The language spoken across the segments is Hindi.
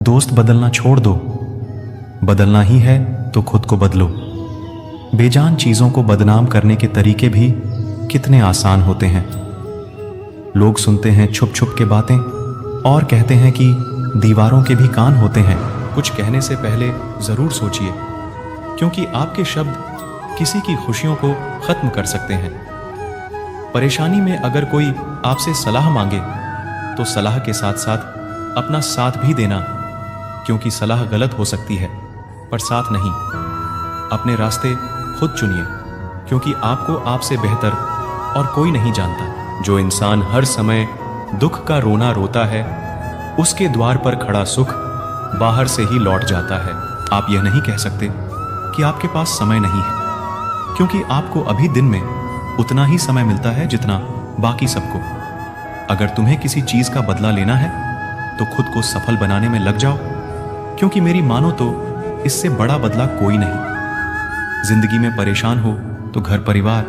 दोस्त बदलना छोड़ दो। बदलना ही है तो खुद को बदलो। बेजान चीजों को बदनाम करने के तरीके भी कितने आसान होते हैं। लोग सुनते हैं छुप छुप के बातें और कहते हैं कि दीवारों के भी कान होते हैं। कुछ कहने से पहले जरूर सोचिए, क्योंकि आपके शब्द किसी की खुशियों को खत्म कर सकते हैं। परेशानी में अगर कोई आपसे सलाह मांगे तो सलाह के साथ साथ अपना साथ भी देना, क्योंकि सलाह गलत हो सकती है पर साथ नहीं। अपने रास्ते खुद चुनिए, क्योंकि आपको आपसे बेहतर और कोई नहीं जानता। जो इंसान हर समय दुख का रोना रोता है, उसके द्वार पर खड़ा सुख बाहर से ही लौट जाता है। आप यह नहीं कह सकते कि आपके पास समय नहीं है, क्योंकि आपको अभी दिन में उतना ही समय मिलता है जितना बाकी सबको। अगर तुम्हें किसी चीज का बदला लेना है तो खुद को सफल बनाने में लग जाओ, क्योंकि मेरी मानो तो इससे बड़ा बदला कोई नहीं। जिंदगी में परेशान हो तो घर परिवार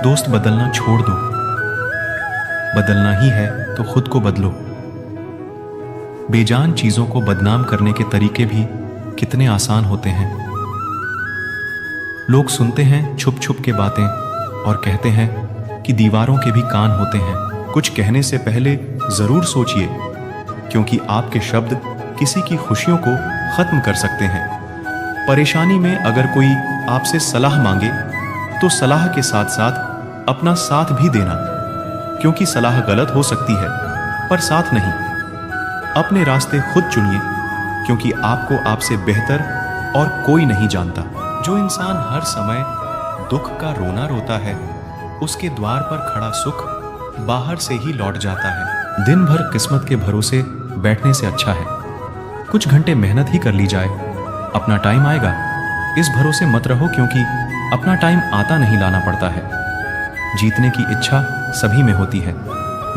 दोस्त बदलना छोड़ दो। बदलना ही है तो खुद को बदलो। बेजान चीजों को बदनाम करने के तरीके भी कितने आसान होते हैं। लोग सुनते हैं छुप छुप के बातें और कहते हैं कि दीवारों के भी कान होते हैं। कुछ कहने से पहले जरूर सोचिए, क्योंकि आपके शब्द किसी की खुशियों को खत्म कर सकते हैं। परेशानी में अगर कोई आपसे सलाह मांगे तो सलाह के साथ साथ अपना साथ भी देना, क्योंकि सलाह गलत हो सकती है पर साथ नहीं। अपने रास्ते खुद चुनिए, क्योंकि आपको आपसे बेहतर और कोई नहीं जानता। जो इंसान हर समय दुख का रोना रोता है, उसके द्वार पर खड़ा सुख बाहर से ही लौट जाता है। दिन भर किस्मत के भरोसे बैठने से अच्छा है कुछ घंटे मेहनत ही कर ली जाए। अपना टाइम आएगा, इस भरोसे मत रहो, क्योंकि अपना टाइम आता नहीं लाना पड़ता है। जीतने की इच्छा सभी में होती है,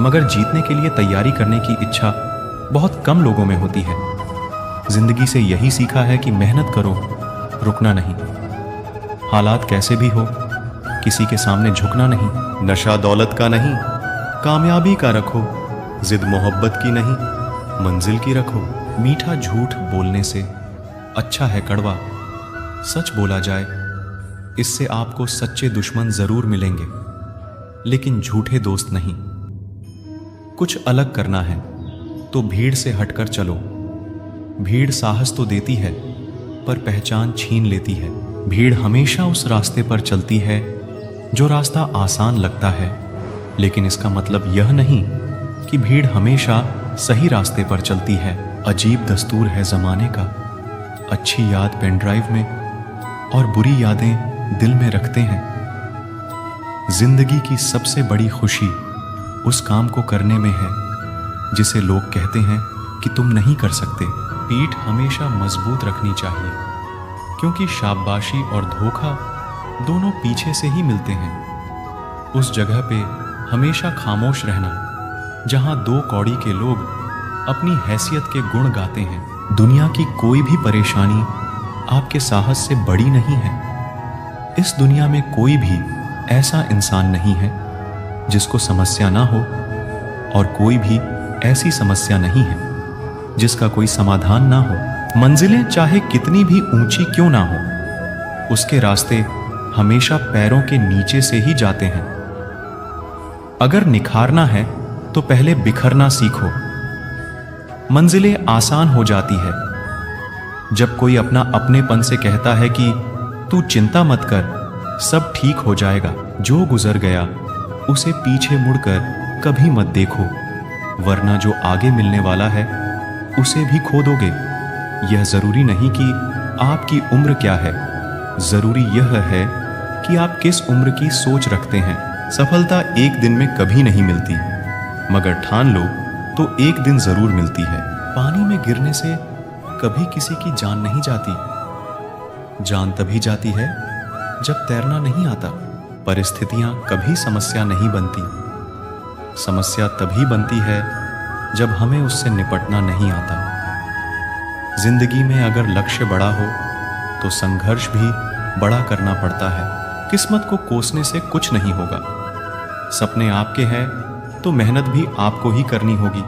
मगर जीतने के लिए तैयारी करने की इच्छा बहुत कम लोगों में होती है। जिंदगी से यही सीखा है कि मेहनत करो, रुकना नहीं। हालात कैसे भी हो, किसी के सामने झुकना नहीं। नशा दौलत का नहीं, कामयाबी का रखो। जिद मोहब्बत की नहीं, मंजिल की रखो। मीठा झूठ बोलने से अच्छा है कड़वा। सच बोला जाए, इससे आपको सच्चे दुश्मन जरूर मिलेंगे, लेकिन झूठे दोस्त नहीं। कुछ अलग करना है तो भीड़ से हटकर चलो। भीड़ साहस तो देती है पर पहचान छीन लेती है। भीड़ हमेशा उस रास्ते पर चलती है जो रास्ता आसान लगता है, लेकिन इसका मतलब यह नहीं कि भीड़ हमेशा सही रास्ते पर चलती है। अजीब दस्तूर है जमाने का, अच्छी याद पेन ड्राइव में और बुरी यादें दिल में रखते हैं। जिंदगी की सबसे बड़ी खुशी उस काम को करने में है जिसे लोग कहते हैं कि तुम नहीं कर सकते। पीठ हमेशा मजबूत रखनी चाहिए, क्योंकि शाबाशी और धोखा दोनों पीछे से ही मिलते हैं। उस जगह पे हमेशा खामोश रहना जहां दो कौड़ी के लोग अपनी हैसियत के गुण गाते हैं। दुनिया की कोई भी परेशानी आपके साहस से बड़ी नहीं है। इस दुनिया में कोई भी ऐसा इंसान नहीं है जिसको समस्या ना हो, और कोई भी ऐसी समस्या नहीं है जिसका कोई समाधान ना हो। मंजिलें चाहे कितनी भी ऊंची क्यों ना हो, उसके रास्ते हमेशा पैरों के नीचे से ही जाते हैं। अगर निखारना है तो पहले बिखरना सीखो। मंजिलें आसान हो जाती है जब कोई अपना अपनेपन से कहता है कि तू चिंता मत कर, सब ठीक हो जाएगा। जो गुजर गया उसे पीछे मुड़कर कभी मत देखो, वरना जो आगे मिलने वाला है उसे भी खो दोगे। यह जरूरी नहीं कि आपकी उम्र क्या है, जरूरी यह है कि आप किस उम्र की सोच रखते हैं। सफलता एक दिन में कभी नहीं मिलती, मगर ठान लो तो एक दिन जरूर मिलती है। पानी में गिरने से कभी किसी की जान नहीं जाती। जान तभी जाती है जब तैरना नहीं आता। परिस्थितियां कभी समस्या नहीं बनती। समस्या तभी बनती है जब हमें उससे निपटना नहीं आता। जिंदगी में अगर लक्ष्य बड़ा हो तो संघर्ष भी बड़ा करना पड़ता है। किस्मत को कोसने से कुछ नहीं होगा। सपने आपके हैं तो मेहनत भी आपको ही करनी होगी।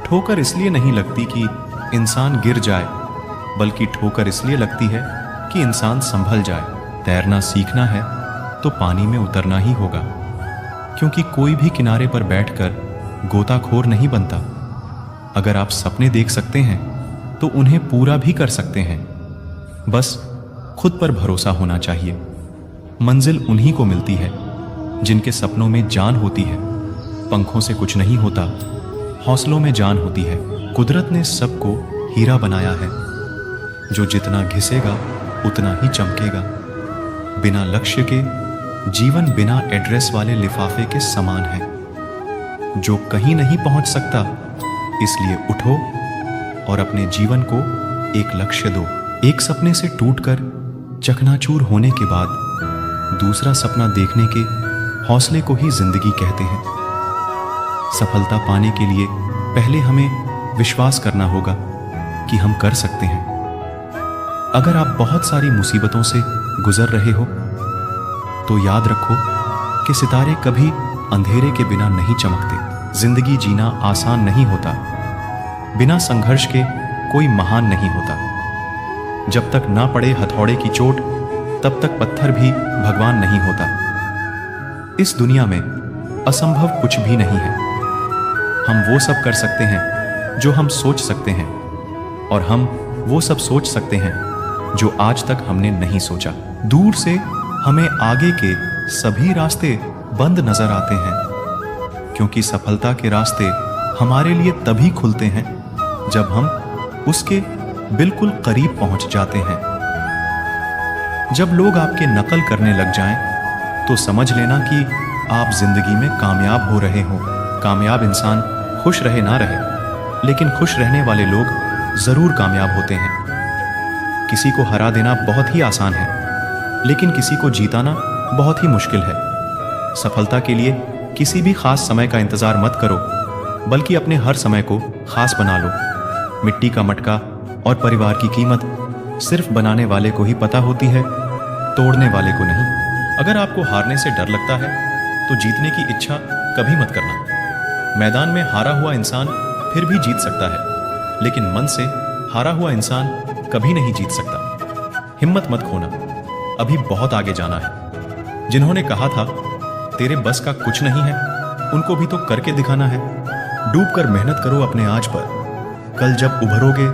ठोकर इसलिए नहीं लगती कि इंसान गिर जाए, बल्कि ठोकर इसलिए लगती है कि इंसान संभल जाए। तैरना सीखना है तो पानी में उतरना ही होगा, क्योंकि कोई भी किनारे पर बैठकर गोताखोर नहीं बनता। अगर आप सपने देख सकते हैं तो उन्हें पूरा भी कर सकते हैं। बस खुद पर भरोसा होना चाहिए। मंजिल उन्हीं को मिलती है जिनके सपनों में जान होती है। पंखों से कुछ नहीं होता, हौसलों में जान होती है। कुदरत ने सबको हीरा बनाया है, जो जितना घिसेगा उतना ही चमकेगा। बिना लक्ष्य के जीवन बिना एड्रेस वाले लिफाफे के समान है, जो कहीं नहीं पहुंच सकता। इसलिए उठो और अपने जीवन को एक लक्ष्य दो। एक सपने से टूटकर चकनाचूर होने के बाद दूसरा सपना देखने के हौसले को ही जिंदगी कहते हैं। सफलता पाने के लिए पहले हमें विश्वास करना होगा कि हम कर सकते हैं। अगर आप बहुत सारी मुसीबतों से गुजर रहे हो तो याद रखो कि सितारे कभी अंधेरे के बिना नहीं चमकते। जिंदगी जीना आसान नहीं होता, बिना संघर्ष के कोई महान नहीं होता। जब तक ना पड़े हथौड़े की चोट, तब तक पत्थर भी भगवान नहीं होता। इस दुनिया में असंभव कुछ भी नहीं है। हम वो सब कर सकते हैं जो हम सोच सकते हैं, और हम वो सब सोच सकते हैं जो आज तक हमने नहीं सोचा। दूर से हमें आगे के सभी रास्ते बंद नजर आते हैं, क्योंकि सफलता के रास्ते हमारे लिए तभी खुलते हैं जब हम उसके बिल्कुल करीब पहुंच जाते हैं। जब लोग आपके नकल करने लग जाएं, तो समझ लेना कि आप जिंदगी में कामयाब हो रहे हो। कामयाब इंसान खुश रहे ना रहे, लेकिन खुश रहने वाले लोग जरूर कामयाब होते हैं। किसी को हरा देना बहुत ही आसान है, लेकिन किसी को जीताना बहुत ही मुश्किल है। सफलता के लिए किसी भी खास समय का इंतजार मत करो, बल्कि अपने हर समय को खास बना लो। मिट्टी का मटका और परिवार की कीमत सिर्फ बनाने वाले को ही पता होती है, तोड़ने वाले को नहीं। अगर आपको हारने से डर लगता है तो जीतने की इच्छा कभी मत करना। मैदान में हारा हुआ इंसान फिर भी जीत सकता है, लेकिन मन से हारा हुआ इंसान कभी नहीं जीत सकता। हिम्मत मत खोना, अभी बहुत आगे जाना है। जिन्होंने कहा था तेरे बस का कुछ नहीं है, उनको भी तो करके दिखाना है। डूब कर मेहनत करो अपने आज पर, कल जब उभरोगे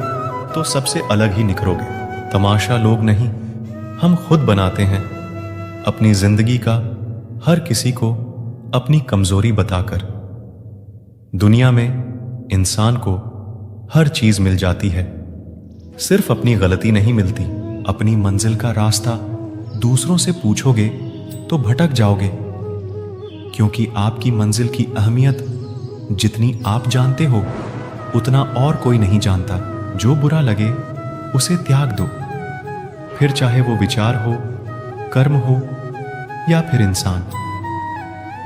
तो सबसे अलग ही निखरोगे। तमाशा लोग नहीं, हम खुद बनाते हैं अपनी जिंदगी का हर किसी को अपनी कमजोरी बताकर। दुनिया में इंसान को हर चीज मिल जाती है, सिर्फ अपनी गलती नहीं मिलती। अपनी मंजिल का रास्ता दूसरों से पूछोगे तो भटक जाओगे, क्योंकि आपकी मंजिल की अहमियत जितनी आप जानते हो उतना और कोई नहीं जानता। जो बुरा लगे उसे त्याग दो, फिर चाहे वो विचार हो, कर्म हो या फिर इंसान।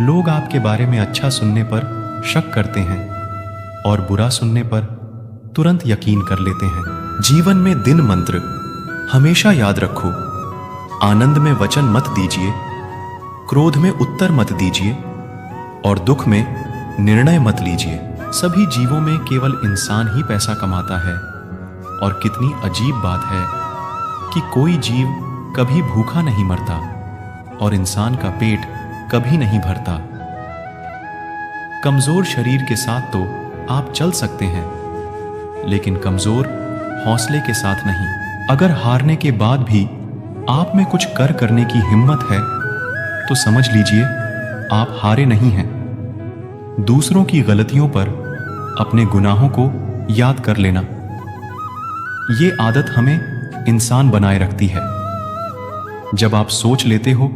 लोग आपके बारे में अच्छा सुनने पर शक करते हैं और बुरा सुनने पर तुरंत यकीन कर लेते हैं। जीवन में दिन मंत्र हमेशा याद रखो। आनंद में वचन मत दीजिए, क्रोध में उत्तर मत दीजिए और दुख में निर्णय मत लीजिए। सभी जीवों में केवल इंसान ही पैसा कमाता है, और कितनी अजीब बात है कि कोई जीव कभी भूखा नहीं मरता और इंसान का पेट कभी नहीं भरता। कमजोर शरीर के साथ तो आप चल सकते हैं, लेकिन कमजोर हौसले के साथ नहीं। अगर हारने के बाद भी आप में कुछ करने की हिम्मत है तो समझ लीजिए आप हारे नहीं हैं। दूसरों की गलतियों पर अपने गुनाहों को याद कर लेना, ये आदत हमें इंसान बनाए रखती है। जब आप सोच लेते हो